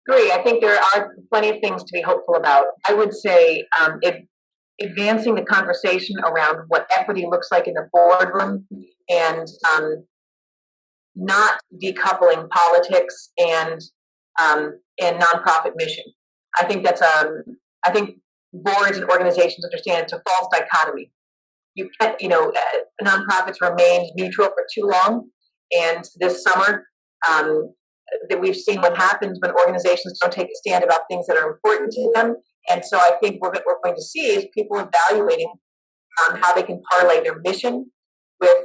Agree. I think there are plenty of things to be hopeful about. I would say advancing the conversation around what equity looks like in the boardroom and not decoupling politics and nonprofit mission. I think that's I think boards and organizations understand it's a false dichotomy. You can't, nonprofits remained neutral for too long, and this summer. That we've seen what happens when organizations don't take a stand about things that are important to them. And so I think what we're going to see is people evaluating how they can parlay their mission with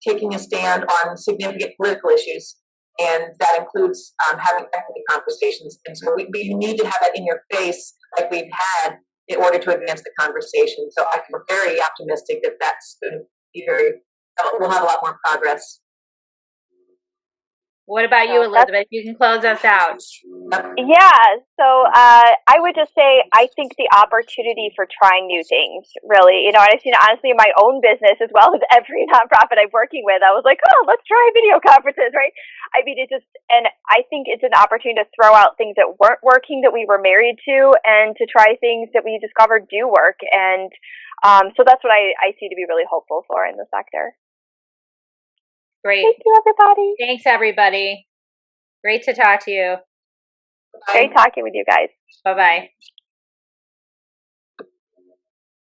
taking a stand on significant political issues. And that includes having equity conversations. And so we need to have that in your face like we've had in order to advance the conversation. So I feel very optimistic that that's going to be we'll have a lot more progress. What about you, Elizabeth? You can close us out. Yeah, so I would just say I think the opportunity for trying new things, really, and I've seen honestly in my own business as well as every nonprofit I'm working with, I was like, oh, let's try video conferences, right? I mean, and I think it's an opportunity to throw out things that weren't working that we were married to, and to try things that we discovered do work, and so that's what I see to be really hopeful for in the sector. Great. Thank you, everybody. Thanks, everybody. Great to talk to you. Great talking with you guys. Bye-bye.